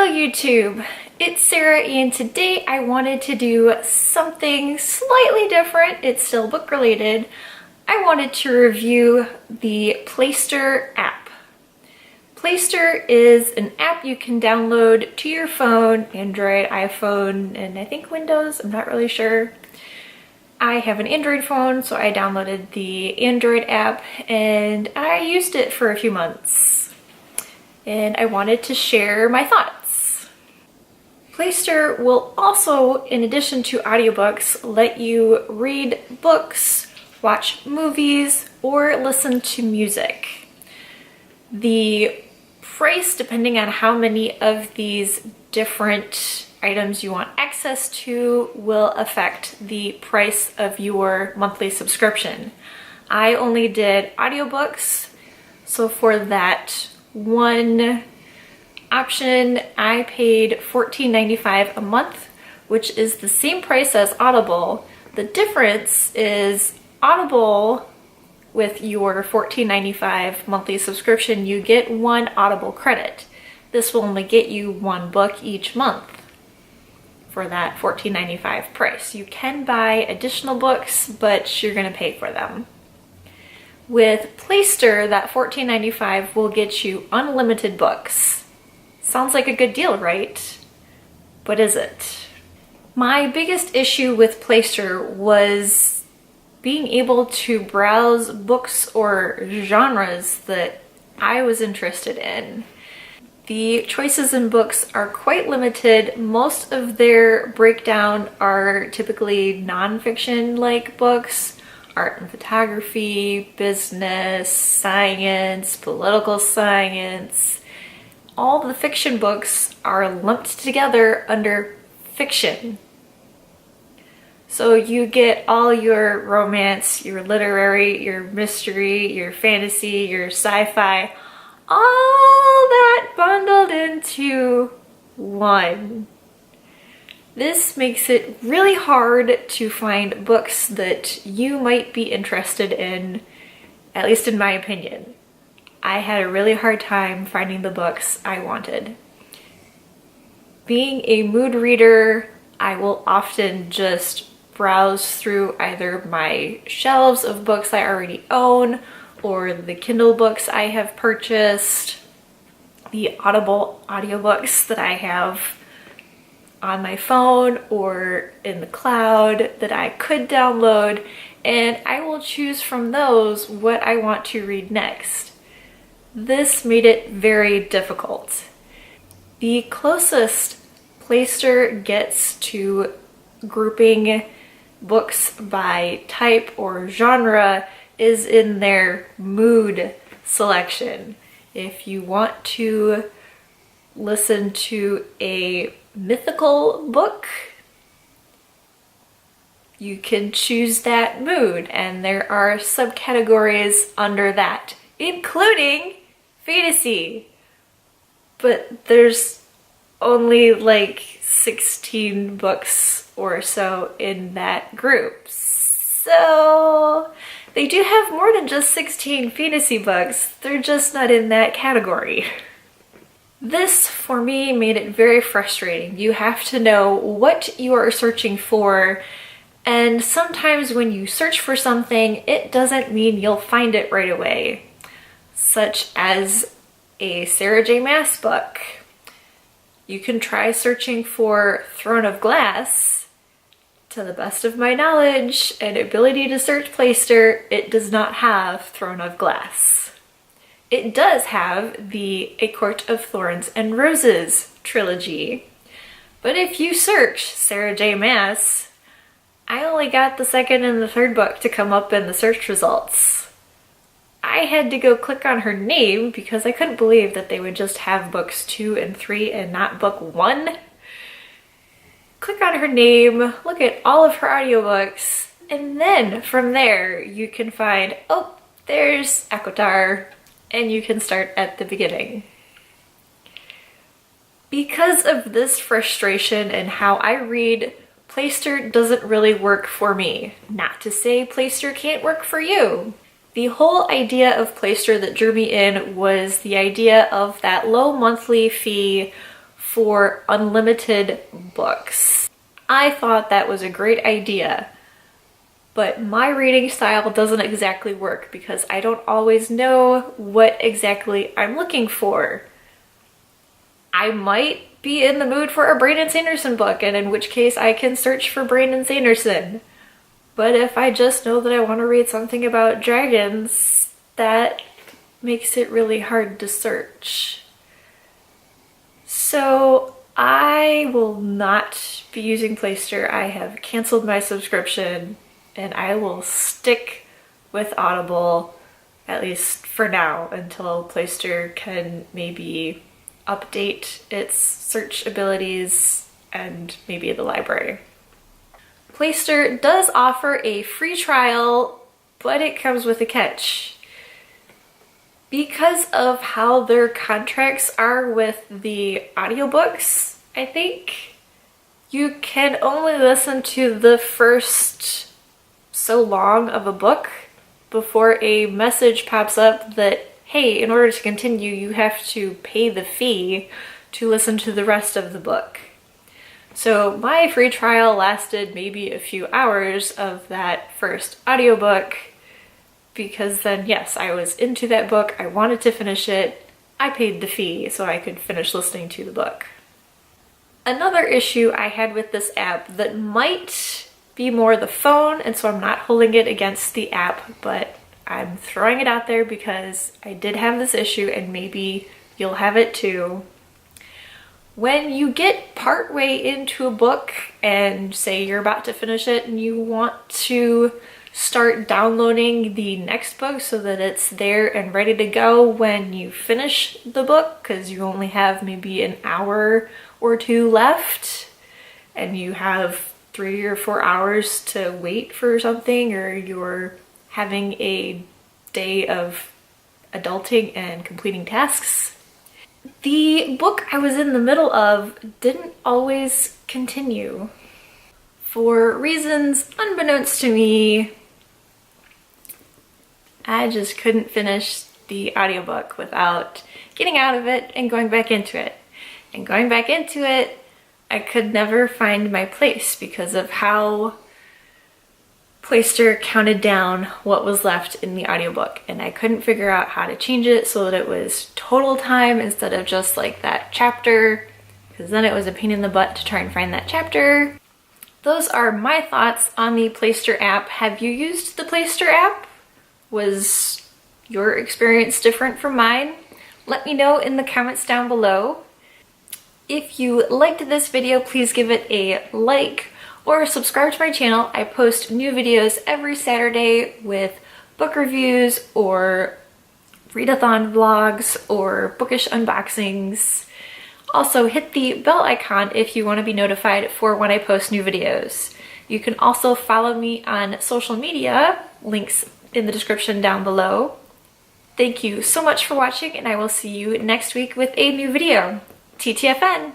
Hello YouTube, it's Sarah and today I wanted to do something slightly different. It's still book related. I wanted to review the Playster app. Playster is an app you can download to your phone, Android, iPhone, and I think Windows, I'm not really sure. I have an Android phone, so I downloaded the Android app and I used it for a few months. And I wanted to share my thoughts. Playster will also, in addition to audiobooks, let you read books, watch movies, or listen to music. The price, depending on how many of these different items you want access to, will affect the price of your monthly subscription. I only did audiobooks, so for that one option I paid $14.95 a month, which is the same price as Audible. The difference is Audible, with your $14.95 monthly subscription, you get one Audible credit. This will only get you one book each month for that $14.95 price. You can buy additional books, but you're gonna pay for them. With Playster, that $14.95 will get you unlimited books. Sounds like a good deal, right? But is it? My biggest issue with Playster was being able to browse books or genres that I was interested in. The choices in books are quite limited. Most of their breakdown are typically nonfiction-like books. Art and photography, business, science, political science. All the fiction books are lumped together under fiction. So you get all your romance, your literary, your mystery, your fantasy, your sci-fi, all that bundled into one. This makes it really hard to find books that you might be interested in, at least in my opinion. I had a really hard time finding the books I wanted. Being a mood reader, I will often just browse through either my shelves of books I already own or the Kindle books I have purchased, the Audible audiobooks that I have on my phone or in the cloud that I could download, and I will choose from those what I want to read next. This made it very difficult. The closest Playster gets to grouping books by type or genre is in their mood selection. If you want to listen to a mythical book, you can choose that mood, and there are subcategories under that, including fantasy. But there's only like 16 books or so in that group. So they do have more than just 16 fantasy books, they're just not in that category. This, for me, made it very frustrating. You have to know what you are searching for, and sometimes when you search for something, it doesn't mean you'll find it right away. Such as a Sarah J. Maas book. You can try searching for Throne of Glass. To the best of my knowledge and ability to search Playster, it does not have Throne of Glass. It does have the A Court of Thorns and Roses trilogy. But if you search Sarah J. Maas, I only got the second and the third book to come up in the search results. I had to go click on her name because I couldn't believe that they would just have books 2 and 3 and not book 1. Click on her name, look at all of her audiobooks, and then from there you can find, oh, there's ACOTAR, and you can start at the beginning. Because of this frustration and how I read, Playster doesn't really work for me. Not to say Playster can't work for you. The whole idea of Playster that drew me in was the idea of that low monthly fee for unlimited books. I thought that was a great idea, but my reading style doesn't exactly work because I don't always know what exactly I'm looking for. I might be in the mood for a Brandon Sanderson book, and in which case I can search for Brandon Sanderson. But if I just know that I want to read something about dragons, that makes it really hard to search. So I will not be using Playster. I have canceled my subscription and I will stick with Audible, at least for now, until Playster can maybe update its search abilities and maybe the library. Playster does offer a free trial, but it comes with a catch. Because of how their contracts are with the audiobooks, I think, you can only listen to the first so long of a book before a message pops up that, hey, in order to continue, you have to pay the fee to listen to the rest of the book. So my free trial lasted maybe a few hours of that first audiobook, because then, yes, I was into that book, I wanted to finish it, I paid the fee so I could finish listening to the book. Another issue I had with this app that might be more the phone, and so I'm not holding it against the app, but I'm throwing it out there because I did have this issue and maybe you'll have it too. When you get partway into a book and say you're about to finish it and you want to start downloading the next book so that it's there and ready to go when you finish the book, because you only have maybe an hour or two left and you have 3 or 4 hours to wait for something, or you're having a day of adulting and completing tasks. The book I was in the middle of didn't always continue. For reasons unbeknownst to me, I just couldn't finish the audiobook without getting out of it and going back into it. And going back into it, I could never find my place because of how Playster counted down what was left in the audiobook, and I couldn't figure out how to change it so that it was total time instead of just like that chapter, because then it was a pain in the butt to try and find that chapter. Those are my thoughts on the Playster app. Have you used the Playster app? Was your experience different from mine? Let me know in the comments down below. If you liked this video, please give it a like or subscribe to my channel. I post new videos every Saturday with book reviews or readathon vlogs or bookish unboxings. Also, hit the bell icon if you want to be notified for when I post new videos. You can also follow me on social media, links in the description down below. Thank you so much for watching, and I will see you next week with a new video. TTFN!